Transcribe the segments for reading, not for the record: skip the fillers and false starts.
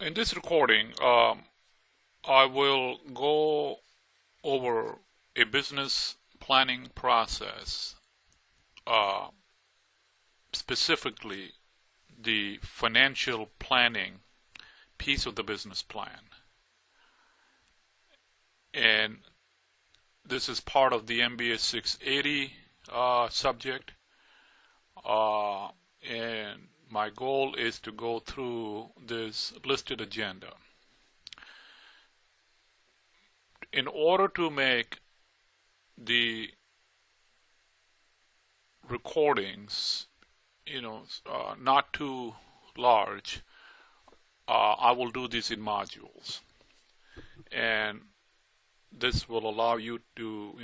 In this recording, I will go over a business planning process, uh, specifically the financial planning piece of the business plan. And this is part of the MBA 680 subject. And my goal is to go through this listed agenda. In order to make the recordings, not too large, I will do this in modules. And this will allow you to,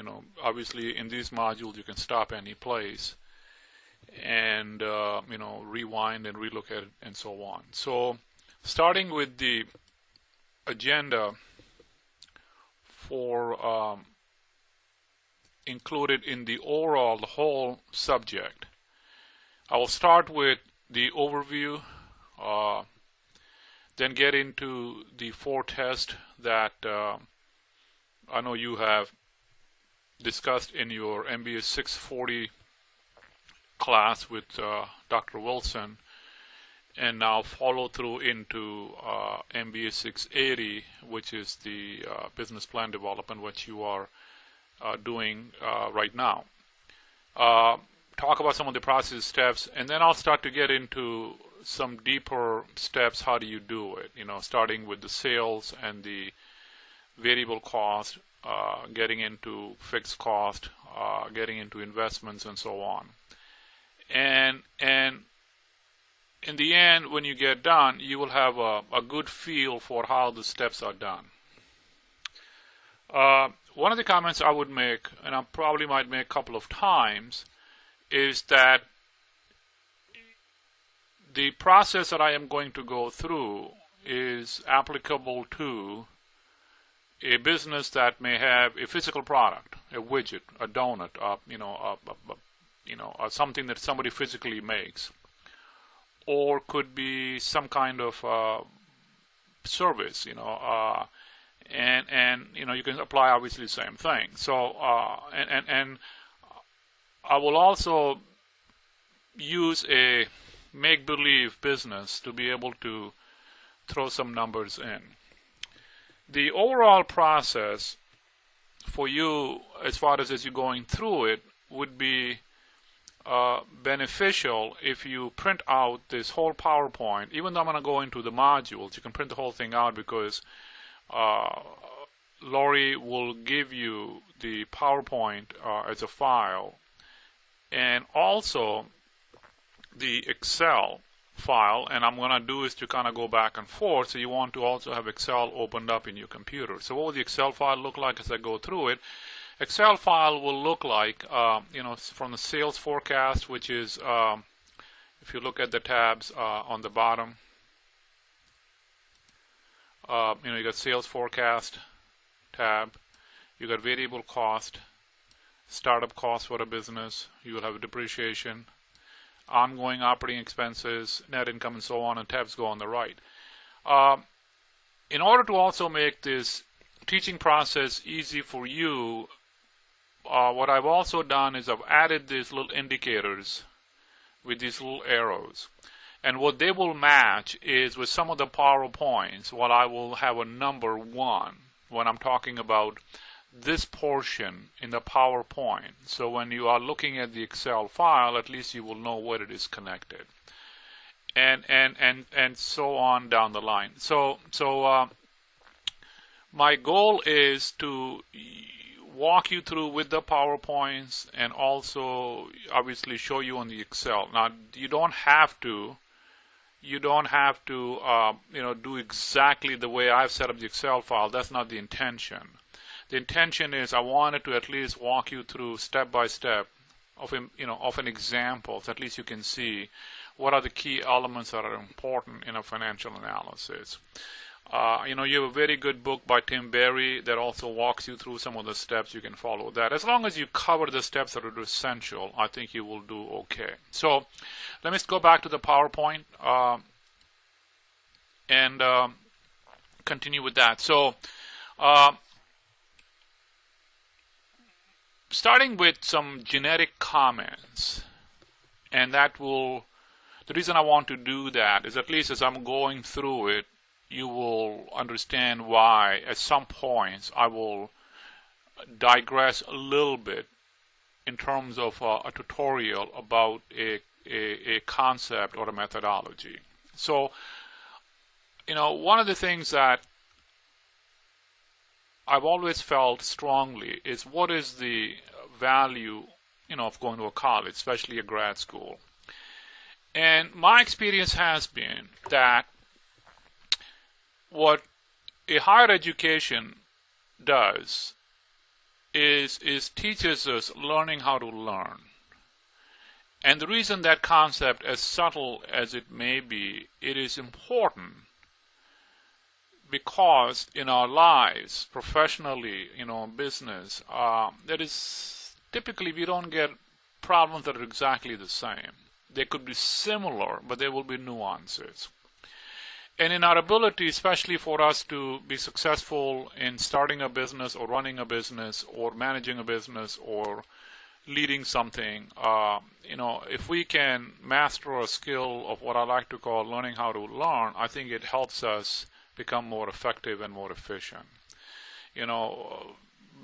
obviously in these modules you can stop any place and, rewind and relook at it and so on. So starting with the agenda for included in the whole subject, I will start with the overview, then get into the 4 tests that I know you have discussed in your MBA 640 class with Dr. Wilson, and now follow through into MBA 680, which is the business plan development, which you are doing right now. Talk about some of the process steps, and then I'll start to get into some deeper steps. How do you do it? Starting with the sales and the variable cost, getting into fixed cost, getting into investments, and so on. And in the end, when you get done, you will have a good feel for how the steps are done. One of the comments I would make, and I probably might make a couple of times, is that the process that I am going to go through is applicable to a business that may have a physical product, a widget, a donut, something that somebody physically makes, or could be some kind of service, and you can apply obviously the same thing. So and I will also use a make-believe business to be able to throw some numbers in. The overall process for you, as far as you're going through it, would be beneficial if you print out this whole PowerPoint. Even though I'm going to go into the modules, you can print the whole thing out, because Lori will give you the PowerPoint as a file, and also the Excel file. And I'm going to do is to kind of go back and forth, so you want to also have Excel opened up in your computer. So what will the Excel file look like as I go through it? Excel file will look like, from the sales forecast, which is, if you look at the tabs on the bottom, you got sales forecast tab, you got variable cost, startup cost for a business, you will have depreciation, ongoing operating expenses, net income, and so on, and tabs go on the right. In order to also make this teaching process easy for you, what I've also done is I've added these little indicators with these little arrows. And what they will match is with some of the PowerPoints, what I will have a number 1 when I'm talking about this portion in the PowerPoint. So when you are looking at the Excel file, at least you will know where it is connected. And so on down the line. So my goal is to walk you through with the PowerPoints, and also obviously show you on the Excel. Now you don't have to do exactly the way I've set up the Excel file. That's not the intention. The intention is I wanted to at least walk you through step by step of an example, so at least you can see what are the key elements that are important in a financial analysis. You have a very good book by Tim Berry that also walks you through some of the steps. You can follow that. As long as you cover the steps that are essential, I think you will do okay. So let me go back to the PowerPoint. And continue with that. So, uh, starting with some generic comments, and that will, the reason I want to do that is at least as I'm going through it, you will understand why at some points I will digress a little bit in terms of a tutorial about a concept or a methodology. So, one of the things that I've always felt strongly is what is the value, of going to a college, especially a grad school. And my experience has been that what a higher education does is teaches us learning how to learn. And the reason that concept, as subtle as it may be, it is important because in our lives, professionally, business, that is typically we don't get problems that are exactly the same. They could be similar, but there will be nuances. And in our ability, especially for us to be successful in starting a business or running a business or managing a business or leading something, if we can master a skill of what I like to call learning how to learn, I think it helps us become more effective and more efficient.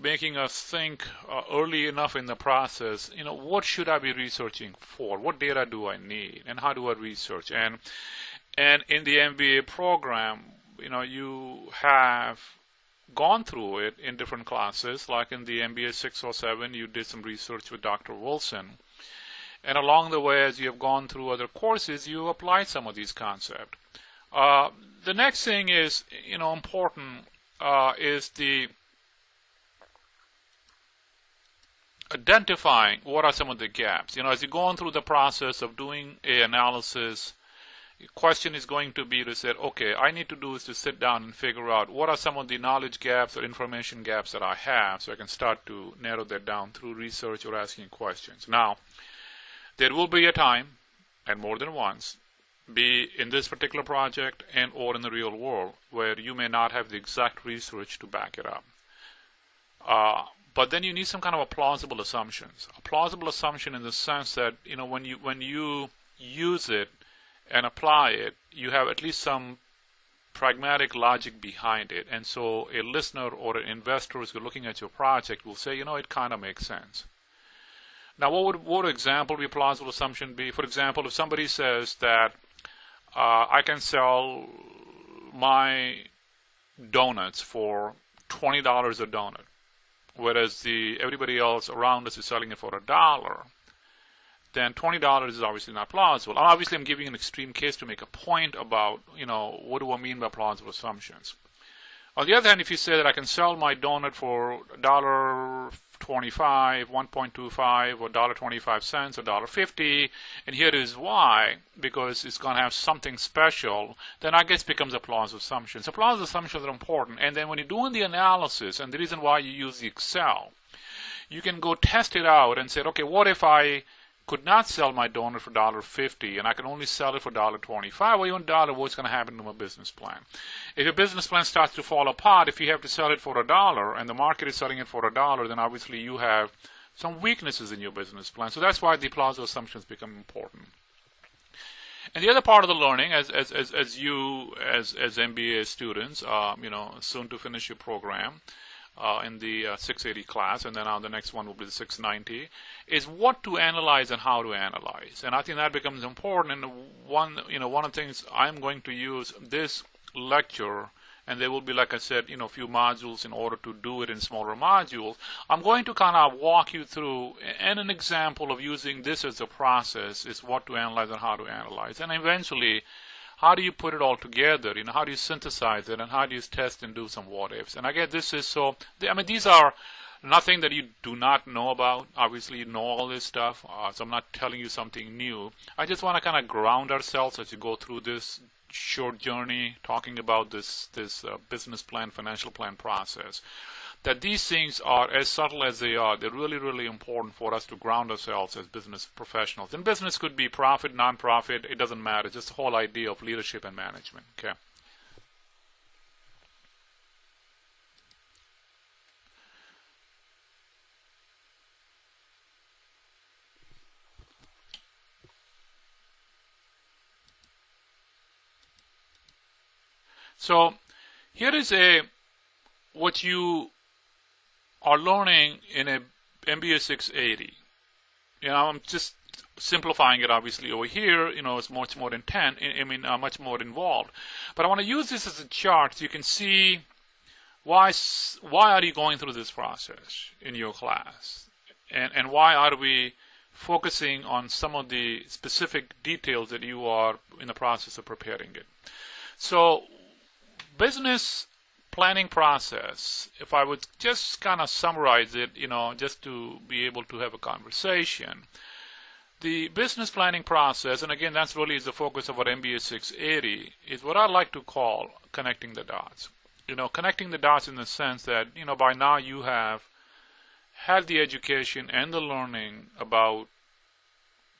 Making us think early enough in the process, what should I be researching for? What data do I need? And how do I research? And in the MBA program, you have gone through it in different classes. Like in the MBA 607, you did some research with Dr. Wilson. And along the way, as you have gone through other courses, you applied some of these concepts. The next thing is, important is the identifying what are some of the gaps. As you're going through the process of doing an analysis, the question is going to be to say, okay, I need to do is to sit down and figure out what are some of the knowledge gaps or information gaps that I have so I can start to narrow that down through research or asking questions. Now, there will be a time, and more than once, be in this particular project and or in the real world where you may not have the exact research to back it up. But then you need some kind of a plausible assumptions. A plausible assumption in the sense that, when you use it and apply it, you have at least some pragmatic logic behind it. And so a listener or an investor who's looking at your project will say, it kind of makes sense. Now, what would example be a plausible assumption be? For example, if somebody says that I can sell my donuts for $20 a donut, whereas everybody else around us is selling it for $1, then $20 is obviously not plausible. Obviously, I'm giving an extreme case to make a point about, what do I mean by plausible assumptions. On the other hand, if you say that I can sell my donut for $1.25, 1.25, or $1.25, or $1.50, and here is why, because it's going to have something special, then I guess it becomes a plausible assumption. So plausible assumptions are important. And then when you're doing the analysis, and the reason why you use the Excel, you can go test it out and say, okay, what if I could not sell my donut for $1.50 and I can only sell it for $1.25 or even $1, what's going to happen to my business plan? If your business plan starts to fall apart, if you have to sell it for $1 and the market is selling it for $1, then obviously you have some weaknesses in your business plan. So that's why the plausible assumptions become important. And the other part of the learning, as MBA students, soon to finish your program, in the 680 class, and then the next one will be the 690, is what to analyze and how to analyze. And I think that becomes important. And one of the things I'm going to use this lecture, and there will be, like I said, a few modules in order to do it in smaller modules. I'm going to kind of walk you through, and an example of using this as a process is what to analyze and how to analyze. And eventually, how do you put it all together? How do you synthesize it, and how do you test and do some what ifs? And again, this is so. These are nothing that you do not know about. Obviously, you know all this stuff, so I'm not telling you something new. I just want to kind of ground ourselves as you go through this short journey, talking about this business plan, financial plan process. That these things are, as subtle as they are, they're really, really important for us to ground ourselves as business professionals. And business could be profit, non-profit, it doesn't matter. It's just the whole idea of leadership and management. Okay. So here is what you are learning in a MBA 680. I'm just simplifying it obviously over here. It's much more much more involved. But I want to use this as a chart so you can see why are you going through this process in your class, and why are we focusing on some of the specific details that you are in the process of preparing it. So business planning process, if I would just kind of summarize it, just to be able to have a conversation, the business planning process, and again that's really is the focus of our MBA 680, is what I like to call connecting the dots. Connecting the dots in the sense that by now you have had the education and the learning about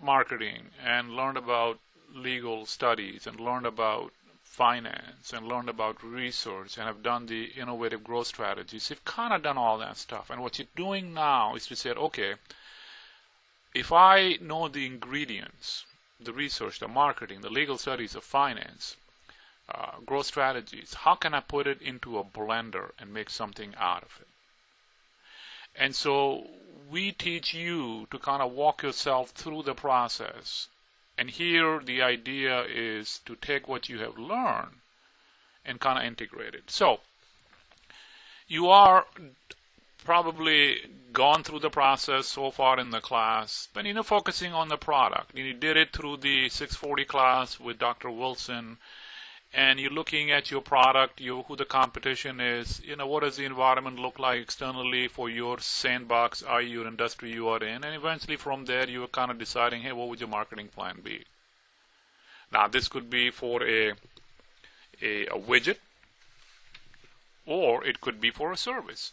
marketing, and learned about legal studies, and learned about finance, and learned about research, and have done the innovative growth strategies. You've kind of done all that stuff, and what you're doing now is to say, okay, if I know the ingredients, the research, the marketing, the legal studies of finance, growth strategies, how can I put it into a blender and make something out of it? And so we teach you to kind of walk yourself through the process. And here the idea is to take what you have learned and kind of integrate it. So you are probably gone through the process so far in the class, but focusing on the product. You did it through the 640 class with Dr. Wilson, and you're looking at your product, who the competition is, what does the environment look like externally for your sandbox, i.e. your industry you are in, and eventually from there you are kind of deciding, hey, what would your marketing plan be? Now this could be for a widget, or it could be for a service.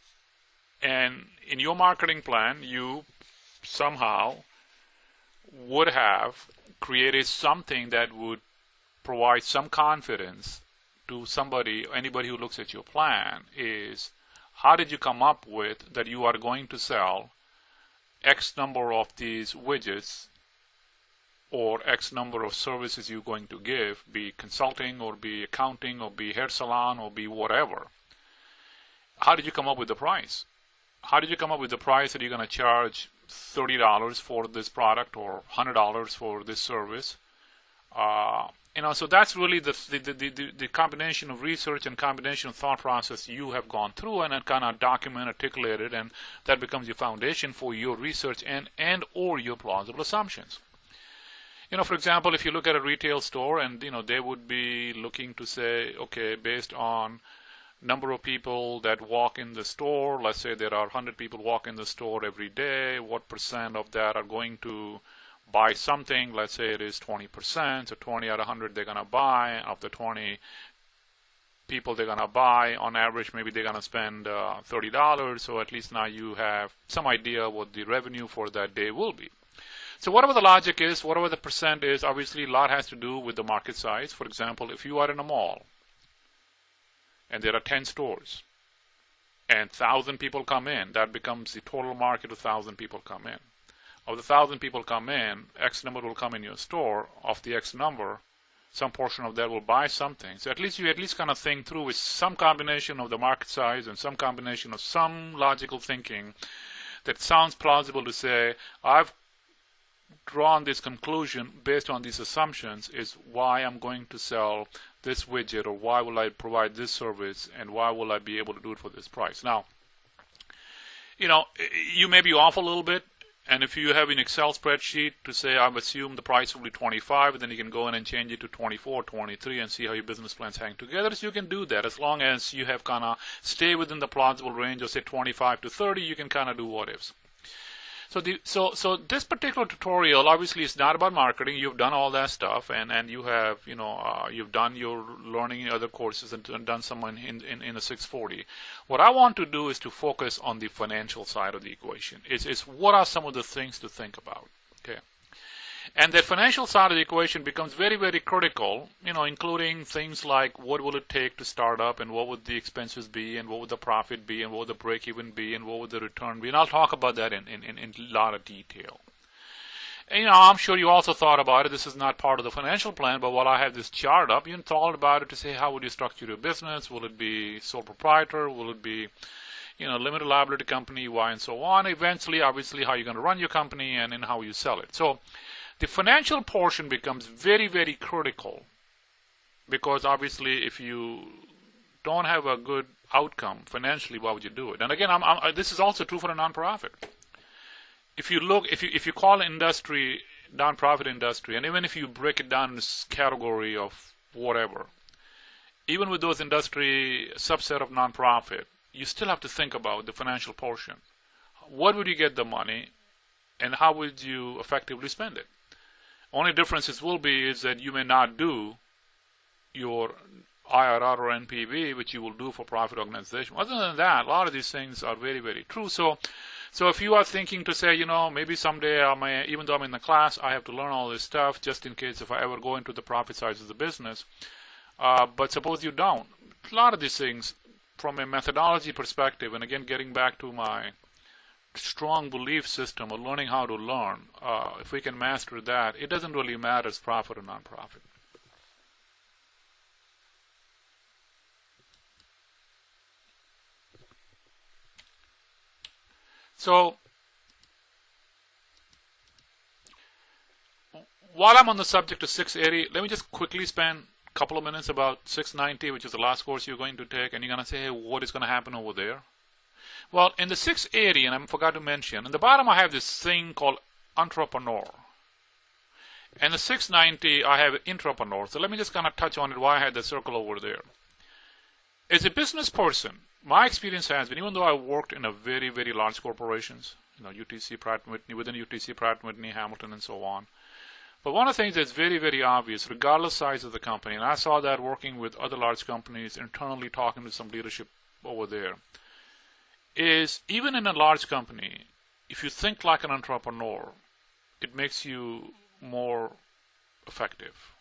And in your marketing plan, you somehow would have created something that would provide some confidence to anybody who looks at your plan, is how did you come up with that you are going to sell X number of these widgets or X number of services you're going to give, be consulting or be accounting or be hair salon or be whatever. How did you come up with the price? How did you come up with the price that you're going to charge $30 for this product or $100 for this service? So that's really the combination of research and combination of thought process you have gone through and kind of document, articulated, and that becomes your foundation for your research and or your plausible assumptions. For example, if you look at a retail store and they would be looking to say, okay, based on number of people that walk in the store, let's say there are 100 people walk in the store every day, what percent of that are going to buy something? Let's say it is 20%, so 20 out of 100 they're going to buy. Of the 20 people they're going to buy, on average maybe they're going to spend $30, so at least now you have some idea what the revenue for that day will be. So whatever the logic is, whatever the percent is, obviously a lot has to do with the market size. For example, if you are in a mall and there are 10 stores and 1,000 people come in, that becomes the total market of 1,000 people come in. Of the 1,000 people come in, X number will come in your store. Of the X number, some portion of that will buy something. So you kind of think through with some combination of the market size and some combination of some logical thinking that sounds plausible to say, I've drawn this conclusion based on these assumptions is why I'm going to sell this widget, or why will I provide this service, and why will I be able to do it for this price. Now, you may be off a little bit, and if you have an Excel spreadsheet to say, I've assumed the price will be 25, and then you can go in and change it to 24, 23, and see how your business plans hang together. So you can do that as long as you have kind of stay within the plausible range of say 25 to 30. You can kind of do what ifs. So this particular tutorial obviously is not about marketing. You've done all that stuff, and you have you've done your learning in other courses and done some in the 640. What I want to do is to focus on the financial side of the equation. It's what are some of the things to think about, okay? And the financial side of the equation becomes very, very critical, including things like what will it take to start up, and what would the expenses be, and what would the profit be, and what would the break even be, and what would the return be. And I'll talk about that in a lot of detail. And, I'm sure you also thought about it. This is not part of the financial plan, but while I have this chart up, you thought about it to say, how would you structure your business? Will it be sole proprietor? Will it be, limited liability company, why, and so on? Eventually, obviously, how you're going to run your company and in how you sell it. So the financial portion becomes very, very critical, because obviously, if you don't have a good outcome financially, why would you do it? And again, this is also true for a nonprofit. If you call industry nonprofit industry, and even if you break it down in this category of whatever, even with those industry subset of nonprofit, you still have to think about the financial portion. What would you get the money, and how would you effectively spend it? Only differences will be is that you may not do your IRR or NPV, which you will do for profit organization. Other than that, a lot of these things are very, very true. So if you are thinking to say, maybe someday I may, even though I'm in the class, I have to learn all this stuff just in case if I ever go into the profit side of the business. But suppose you don't. A lot of these things, from a methodology perspective, and again, getting back to my strong belief system of learning how to learn, if we can master that, it doesn't really matter if it's profit or nonprofit. So while I'm on the subject of 680, let me just quickly spend a couple of minutes about 690, which is the last course you're going to take, and you're going to say, hey, what is going to happen over there? Well, in the 680, and I forgot to mention, in the bottom I have this thing called entrepreneur. And the 690, I have intrapreneur. So let me just kind of touch on it, why I had the circle over there. As a business person, my experience has been, even though I worked in a very, very large corporations, UTC, Pratt & Whitney, within UTC, Pratt & Whitney, Hamilton, and so on. But one of the things that's very, very obvious, regardless size of the company, and I saw that working with other large companies, internally talking to some leadership over there, is even in a large company, if you think like an entrepreneur, it makes you more effective.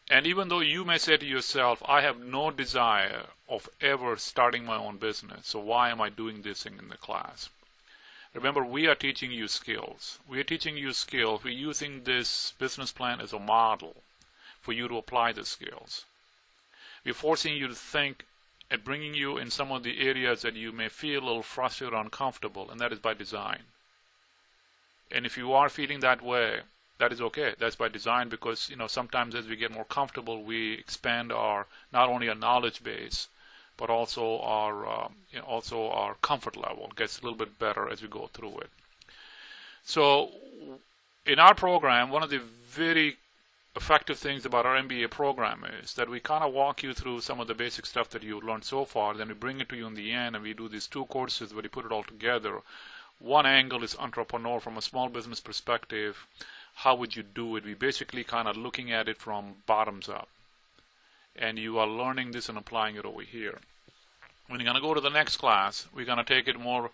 And even though you may say to yourself, I have no desire of ever starting my own business, so why am I doing this thing in the class? Remember, we are teaching you skills. We are teaching you skills. We're using this business plan as a model for you to apply the skills. We're forcing you to think and bringing you in some of the areas that you may feel a little frustrated or uncomfortable, and that is by design. And if you are feeling that way, that is okay. That's by design, because sometimes as we get more comfortable, we expand our not only our knowledge base, but also our comfort level. It gets a little bit better as we go through it. So in our program, one of the very effective things about our MBA program is that we kind of walk you through some of the basic stuff that you've learned so far, then we bring it to you in the end, and we do these 2 courses where we put it all together. One angle is entrepreneur from a small business perspective. How would you do it? We basically kind of looking at it from bottoms up. And you are learning this and applying it over here. When you're going to go to the next class, we're going to take it more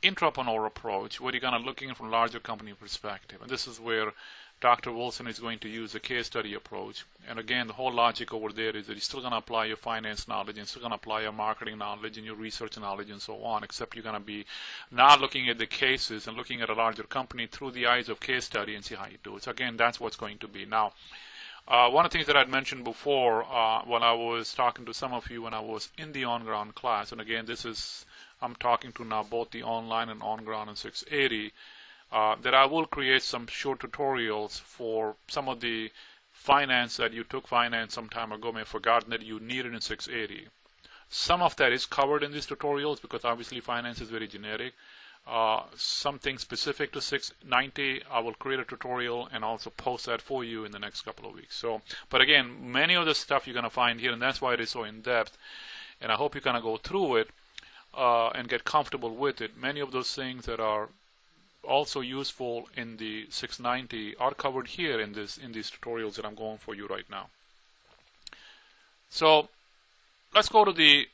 intrapreneur approach, where you're kind of looking from larger company perspective. And this is where Dr. Wilson is going to use a case study approach. And again, the whole logic over there is that you're still going to apply your finance knowledge, and still going to apply your marketing knowledge and your research knowledge and so on, except you're going to be not looking at the cases and looking at a larger company through the eyes of case study and see how you do it. So again, that's what's going to be. Now, one of the things that I'd mentioned before when I was talking to some of you when I was in the on-ground class, and again, I'm talking to now both the online and on-ground in 680, that I will create some short tutorials for some of the finance that you took finance some time ago, may have forgotten that you needed in 680. Some of that is covered in these tutorials because obviously finance is very generic. Something specific to 690, I will create a tutorial and also post that for you in the next couple of weeks. So, but again, many of the stuff you're going to find here, and that's why it is so in-depth, and I hope you kind of go through it and get comfortable with it. Many of those things that are also useful in the 690 are covered here in these tutorials that I'm going for you right now. So let's go to the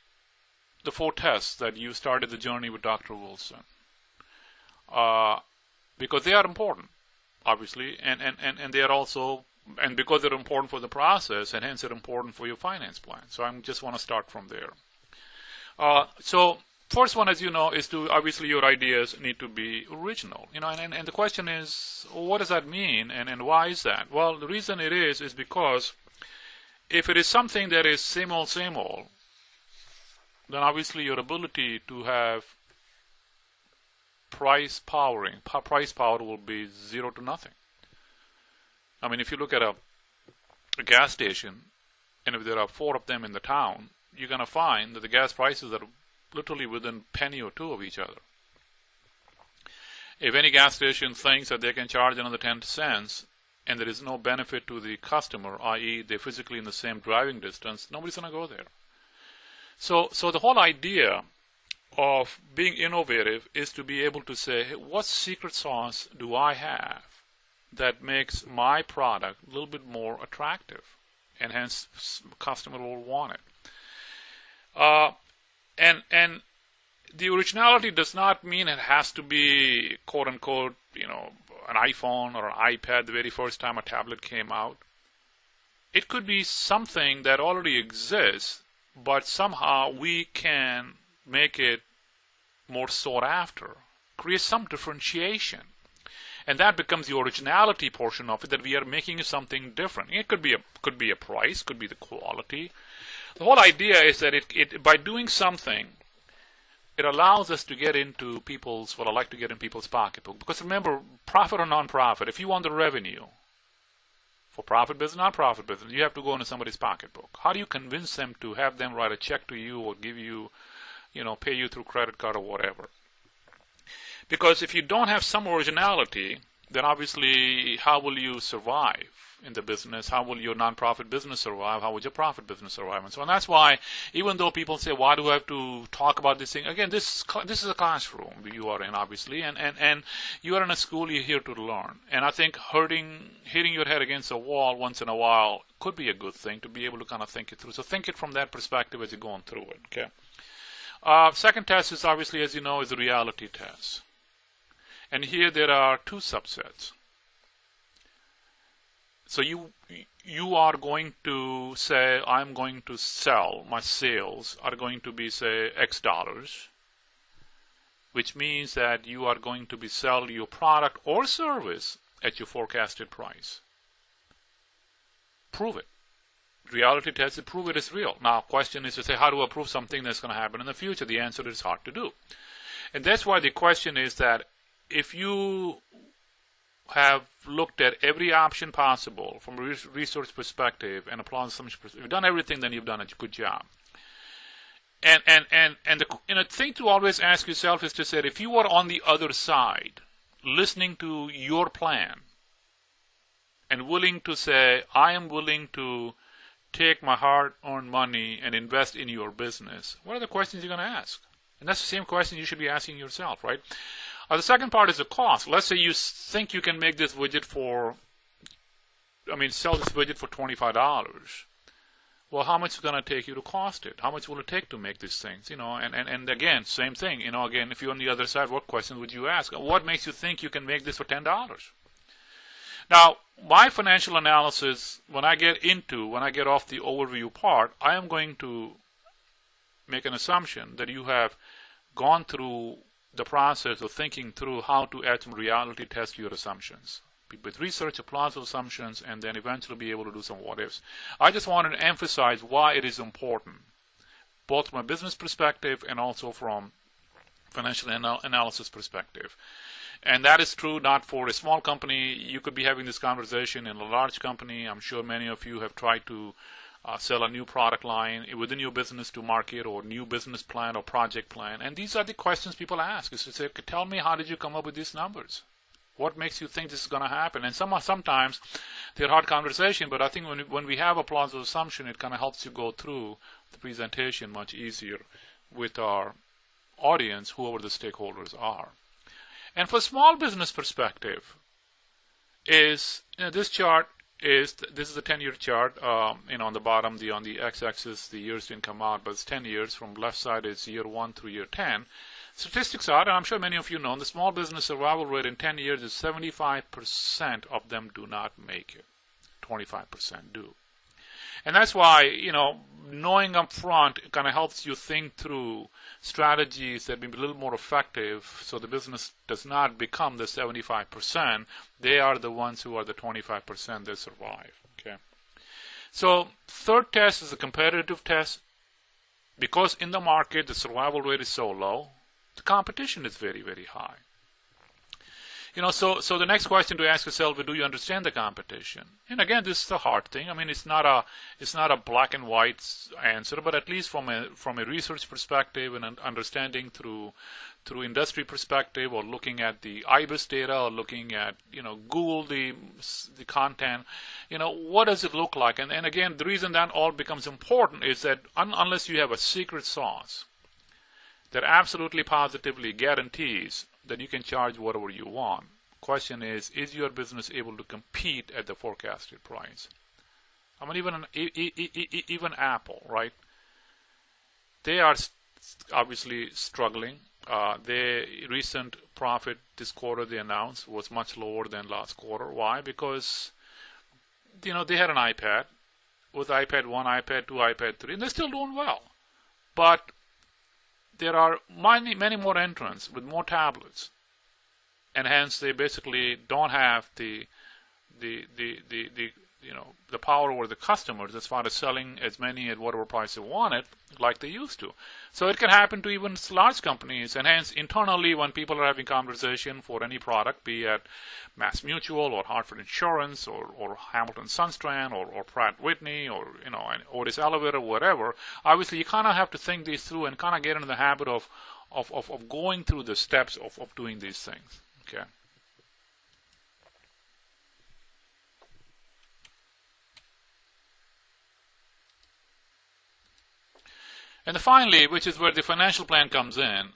4 tests that you started the journey with Dr. Wilson, because they are important, obviously, and they are also, and because they're important for the process, and hence they're important for your finance plan. So I just want to start from there. So first one, as you know, is to obviously your ideas need to be original. And the question is, what does that mean, and why is that? Well, the reason it is because if it is something that is same old, then obviously your ability to have price power will be 0 to nothing. I mean, if you look at a gas station, and if there are 4 of them in the town, you're going to find that the gas prices are literally within a penny or 2 of each other. If any gas station thinks that they can charge another 10 cents and there is no benefit to the customer, i.e. they're physically in the same driving distance, nobody's going to go there. So the whole idea of being innovative is to be able to say, hey, what secret sauce do I have that makes my product a little bit more attractive, and hence customer will want it. And the originality does not mean it has to be quote unquote, an iPhone or an iPad the very first time a tablet came out. It could be something that already exists, but somehow we can make it more sought after, create some differentiation. And that becomes the originality portion of it, that we are making something different. It could be a price, could be the quality. The whole idea is that it by doing something, it allows us to get into what I like to get in people's pocketbook. Because remember, profit or non-profit, if you want the revenue, for profit business, non-profit business, you have to go into somebody's pocketbook. How do you convince them to have them write a check to you or give you, pay you through credit card or whatever? Because if you don't have some originality, then obviously how will you survive in the business? How will your non-profit business survive? How will your profit business survive? And so on. That's why, even though people say, why do I have to talk about this thing? Again, this is a classroom you are in, obviously, and you are in a school, you're here to learn. And I think hitting your head against a wall once in a while could be a good thing to be able to kind of think it through. So think it from that perspective as you're going through it, okay? Second test is obviously, as you know, is the reality test. And here there are 2 subsets. So you are going to say, I'm going to sell, my sales are going to be, say, X dollars, which means that you are going to be sell your product or service at your forecasted price. Prove it. Reality test, prove it is real. Now, question is to say, how do I prove something that's going to happen in the future? The answer is hard to do. And that's why the question is that if you have looked at every option possible from a research perspective and applied assumption perspective, if you've done everything, then you've done a good job. And the thing to always ask yourself is to say, if you were on the other side, listening to your plan, and willing to say, I am willing to take my hard-earned money and invest in your business, what are the questions you're going to ask? And that's the same question you should be asking yourself, right? The second part is the cost. Let's say you think you can make this widget sell this widget for $25. Well, how much is it going to take you to cost it? How much will it take to make these things? And again, same thing. Again, if you're on the other side, what questions would you ask? What makes you think you can make this for $10? Now, my financial analysis, when I get off the overview part, I am going to make an assumption that you have gone through the process of thinking through how to add some reality test to your assumptions. With research, apply those assumptions, and then eventually be able to do some what-ifs. I just wanted to emphasize why it is important, both from a business perspective and also from financial analysis perspective. And that is true not for a small company. You could be having this conversation in a large company. I'm sure many of you have tried to sell a new product line within your business to market, or new business plan or project plan. And these are the questions people ask. Is to say, tell me, how did you come up with these numbers? What makes you think this is going to happen? And sometimes they're hard conversation, but I think when we have a plausible assumption, it kind of helps you go through the presentation much easier with our audience, whoever the stakeholders are. And for small business perspective, this chart this is a 10-year chart. On the bottom, on the x-axis, the years didn't come out, but it's 10 years. From left side is year 1 through year 10. Statistics are, and I'm sure many of you know, the small business survival rate in 10 years is 75% of them do not make it. 25% do. And that's why, knowing up front kind of helps you think through strategies that may be a little more effective so the business does not become the 75%. They are the ones who are the 25% that survive. Okay. So third test is a competitive test. Because in the market the survival rate is so low, the competition is very, very high. So the next question to ask yourself is, do you understand the competition? And again, this is a hard thing. I mean, it's not a black and white answer, but at least from a research perspective and understanding through industry perspective, or looking at the IBIS data, or looking at Google the content, what does it look like? And again, the reason that all becomes important is that unless you have a secret sauce that absolutely positively guarantees that you can charge whatever you want. Question is your business able to compete at the forecasted price? I mean, even Apple, right? They are obviously struggling. Their recent profit this quarter they announced was much lower than last quarter. Why? Because they had an iPad with iPad 1, iPad 2, iPad 3, and they're still doing well. But there are many more entrants with more tablets, and hence they basically don't have the power over the customers as far as selling as many at whatever price they wanted like they used to. So it can happen to even large companies, and hence internally when people are having conversation for any product, be it Mass Mutual or Hartford Insurance or Hamilton Sunstrand or Pratt Whitney or Otis Elevator, whatever, obviously you kind of have to think these through and kind of get into the habit of going through the steps of doing these things. Okay. And finally, which is where the financial plan comes in,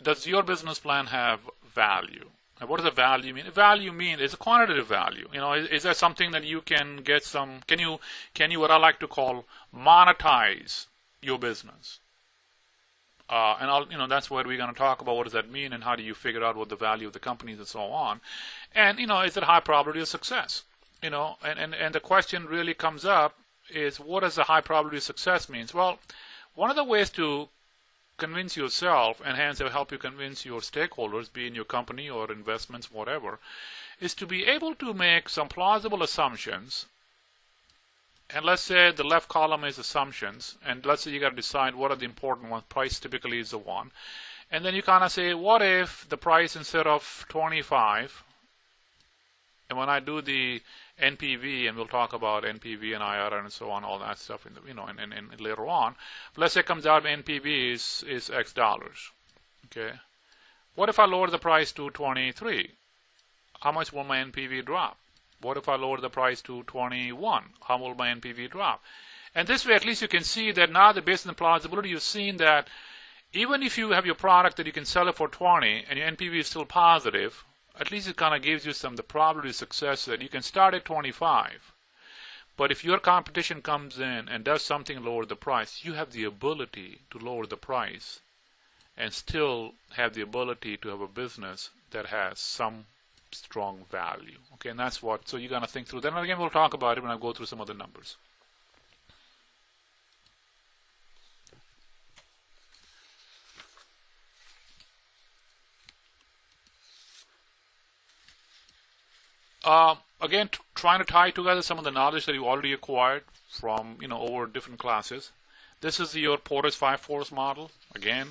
does your business plan have value? And what does a value mean? Value means it's a quantitative value. Is that something that you can get some? Can you what I like to call monetize your business? And that's what we're going to talk about. What does that mean, and how do you figure out what the value of the company is, and so on? And is it high probability of success? And the question really comes up is, what does a high probability of success means? Well, one of the ways to convince yourself, and hence it'll help you convince your stakeholders, be in your company or investments, whatever, is to be able to make some plausible assumptions. And let's say the left column is assumptions, and let's say you got to decide what are the important ones. Price typically is the one. And then you kind of say, what if the price instead of 25, and when I do the NPV, and we'll talk about NPV and IRR and so on, all that stuff, and later on. But let's say it comes out NPV is X dollars. Okay. What if I lower the price to 23? How much will my NPV drop? What if I lower the price to 21? How will my NPV drop? And this way, at least you can see that now, based on the plausibility, you've seen that even if you have your product that you can sell it for 20 and your NPV is still positive, at least it kind of gives you the probability of success that you can start at 25. But if your competition comes in and does something lower the price, you have the ability to lower the price and still have the ability to have a business that has some strong value. Okay, and that's what, so you're going to think through that. And again, we'll talk about it when I go through some of the numbers. Again, trying to tie together some of the knowledge that you already acquired from, over different classes. This is your Porter's 5-force model. Again,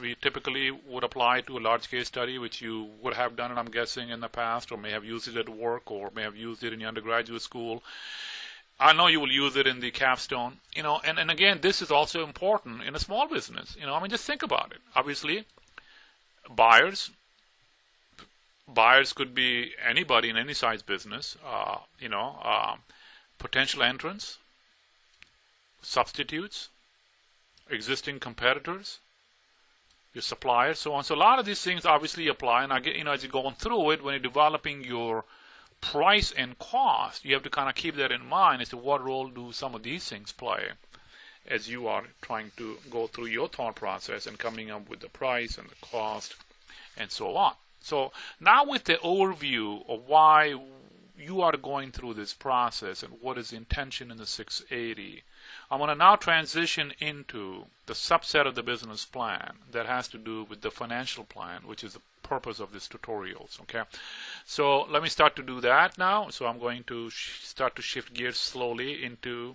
we typically would apply to a large case study, which you would have done it, I'm guessing, in the past, or may have used it at work, or may have used it in your undergraduate school. I know you will use it in the capstone, and again, this is also important in a small business. Just think about it. Obviously, buyers could be anybody in any size business, potential entrants, substitutes, existing competitors, your suppliers, so on. So a lot of these things obviously apply, and as you're going through it, when you're developing your price and cost, you have to kind of keep that in mind as to what role do some of these things play as you are trying to go through your thought process and coming up with the price and the cost and so on. So now with the overview of why you are going through this process and what is the intention in the 680, I'm going to now transition into the subset of the business plan that has to do with the financial plan, which is the purpose of this tutorials. Okay, so let me start to do that now. So I'm going to start to shift gears slowly into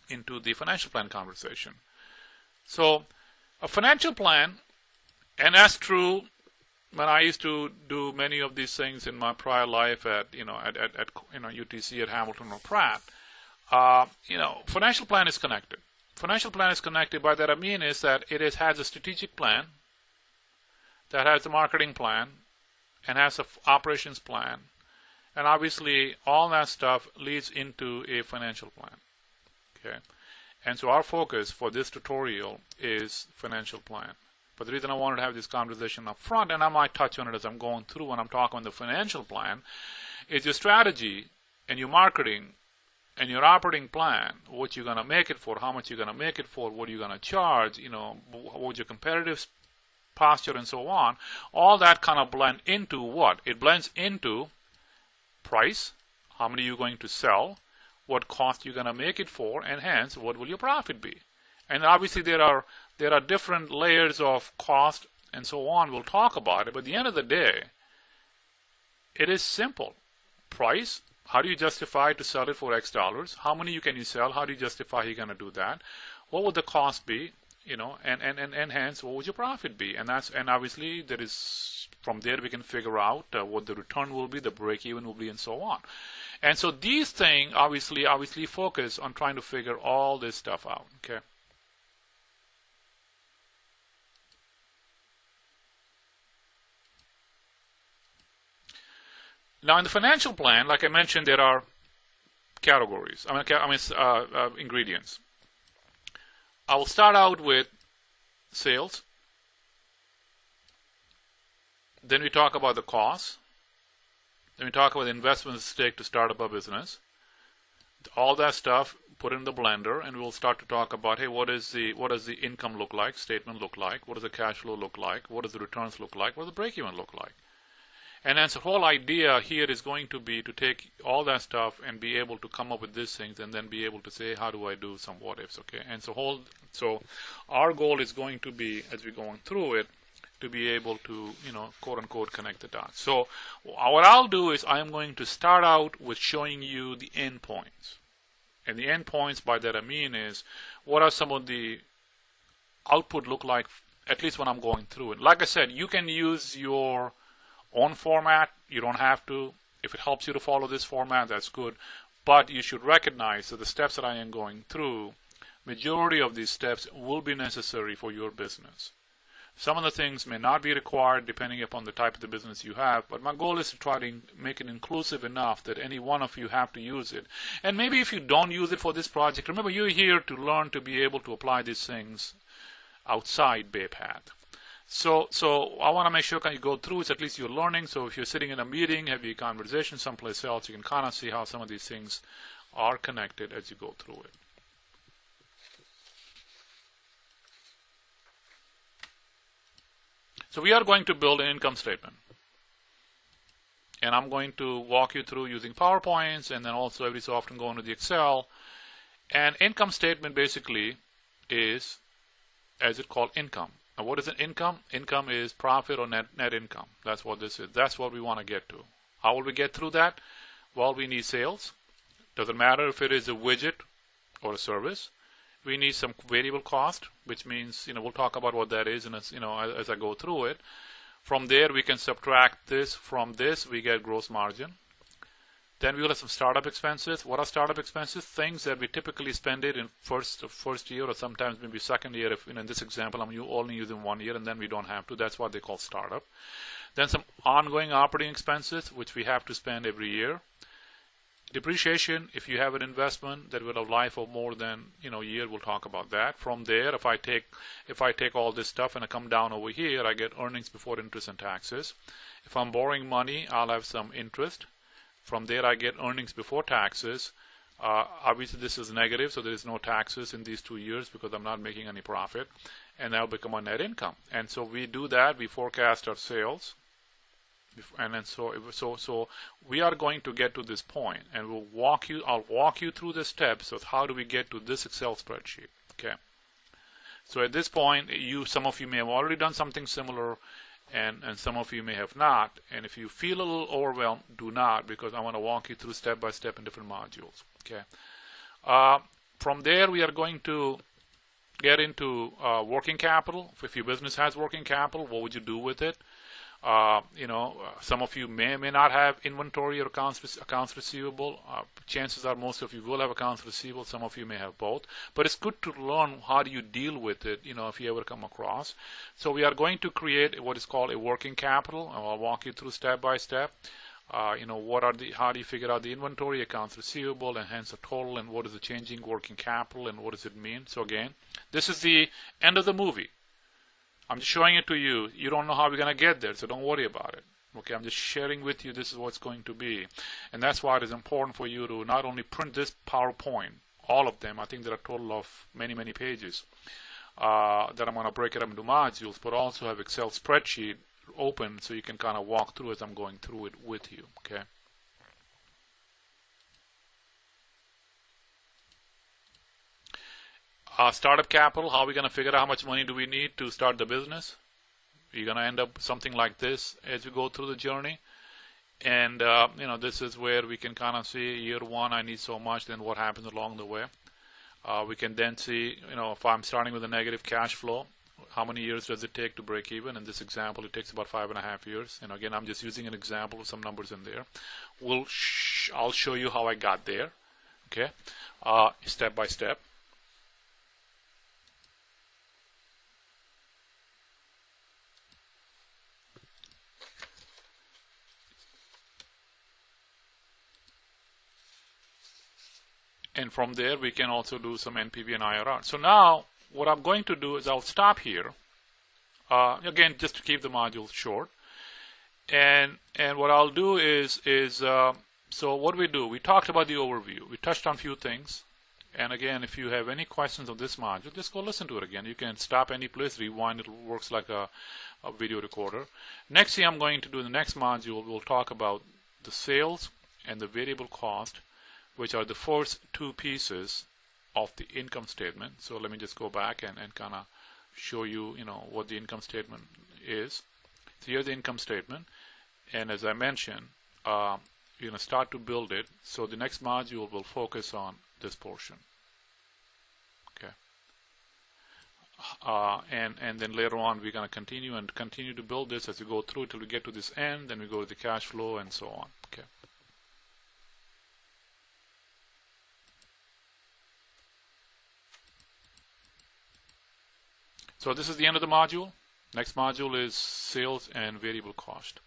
the financial plan conversation. So a financial plan, and that's true when I used to do many of these things in my prior life at UTC, at Hamilton or Pratt. Financial plan is connected. Financial plan is connected. By that I mean is that it has a strategic plan, that has a marketing plan, and has an operations plan, and obviously all that stuff leads into a financial plan. Okay, and so our focus for this tutorial is financial plan. But the reason I wanted to have this conversation up front, and I might touch on it as I'm going through when I'm talking on the financial plan, is your strategy and your marketing and your operating plan, what you're going to make it for, how much you're going to make it for, what you're going to charge, what's your competitive posture and so on. All that kind of blend into what? It blends into price, how many you're going to sell, what cost you're going to make it for, and hence what will your profit be. And obviously there are different layers of cost and so on. We'll talk about it, but at the end of the day, it is simple. Price, how do you justify to sell it for X dollars? How many can you sell? How do you justify you're going to do that? What would the cost be? And hence what would your profit be? And obviously there is, from there we can figure out what the return will be, the break even will be, and so on. And so these things obviously focus on trying to figure all this stuff out. Okay. Now, in the financial plan, like I mentioned, there are categories. Ingredients. I will start out with sales. Then we talk about the costs. Then we talk about the investments it takes to start up a business. All that stuff put in the blender, and we'll start to talk about, hey, what does the income look like, statement look like, what does the cash flow look like, what does the returns look like, what does the break-even look like. And then the whole idea here is going to be to take all that stuff and be able to come up with these things, and then be able to say, how do I do some what ifs? Okay, and so our goal is going to be, as we're going through it, to be able to quote unquote connect the dots. So what I'll do is I'm going to start out with showing you the endpoints, and the endpoints, by that I mean is what are some of the output look like, at least when I'm going through it. Like I said, you can use your own format. You don't have to. If it helps you to follow this format, that's good. But you should recognize that the steps that I am going through, majority of these steps will be necessary for your business. Some of the things may not be required depending upon the type of the business you have, but my goal is to try to make it inclusive enough that any one of you have to use it. And maybe if you don't use it for this project, remember, you're here to learn to be able to apply these things outside BayPath. So I want to make sure you go through it, at least you're learning. So if you're sitting in a meeting, have a conversation someplace else, you can kind of see how some of these things are connected as you go through it. So we are going to build an income statement. And I'm going to walk you through using PowerPoints, and then also every so often go into the Excel. And income statement basically is, as it's called, income. Now, what is an income? Income is profit or net income. That's what this is. That's what we want to get to. How will we get through that? Well, we need sales. Doesn't matter if it is a widget or a service. We need some variable cost, which means, we'll talk about what that is, and as I go through it. From there, we can subtract this. From this, we get gross margin. Then we will have some startup expenses. What are startup expenses? Things that we typically spend it in first year, or sometimes maybe second year. If in this example, I'm only using 1 year, and then we don't have to. That's what they call startup. Then some ongoing operating expenses, which we have to spend every year. Depreciation, if you have an investment that will have life of more than a year, we'll talk about that. From there, if I take all this stuff and I come down over here, I get earnings before interest and taxes. If I'm borrowing money, I'll have some interest. From there, I get earnings before taxes. Obviously, this is negative, so there is no taxes in these 2 years because I'm not making any profit, and that'll become a net income. And so we do that. We forecast our sales. And then so we are going to get to this point, and I'll walk you through the steps of how do we get to this Excel spreadsheet. Okay. So at this point, some of you may have already done something similar, and some of you may have not. And if you feel a little overwhelmed, do not, because I want to walk you through step by step in different modules. Okay. From there, we are going to get into working capital. If your business has working capital, what would you do with it? Some of you may not have inventory or accounts receivable. Chances are most of you will have accounts receivable. Some of you may have both. But it's good to learn how do you deal with it, if you ever come across. So we are going to create what is called a working capital. And I'll walk you through step by step. How do you figure out the inventory, accounts receivable, and hence the total, and what is the changing working capital, and what does it mean? So again, this is the end of the movie. I'm just showing it to you. You don't know how we're going to get there, so don't worry about it. Okay, I'm just sharing with you this is what's going to be. And that's why it is important for you to not only print this PowerPoint, all of them, I think there are a total of many, many pages, that I'm going to break it up into modules, but also have Excel spreadsheet open so you can kind of walk through as I'm going through it with you. Okay. Startup capital, how are we going to figure out how much money do we need to start the business? You're going to end up something like this as you go through the journey. And, this is where we can kind of see year one, I need so much, then what happens along the way. We can then see, if I'm starting with a negative cash flow, how many years does it take to break even? In this example, it takes about 5.5 years. Again, I'm just using an example with some numbers in there. I'll show you how I got there, okay, step by step. And from there, we can also do some NPV and IRR. So now, what I'm going to do is I'll stop here. Again, just to keep the module short. And what I'll do is so what do? We talked about the overview. We touched on a few things. And again, if you have any questions on this module, just go listen to it again. You can stop any place, rewind. It works like a video recorder. Next thing I'm going to do in the next module, we'll talk about the sales and the variable cost, which are the first two pieces of the income statement. So let me just go back and kind of show you, what the income statement is. So here's the income statement. And as I mentioned, you're going to start to build it. So the next module will focus on this portion. Okay. And then later on, we're going to continue to build this as we go through till we get to this end. Then we go to the cash flow and so on. Okay. So this is the end of the module. Next module is sales and variable cost.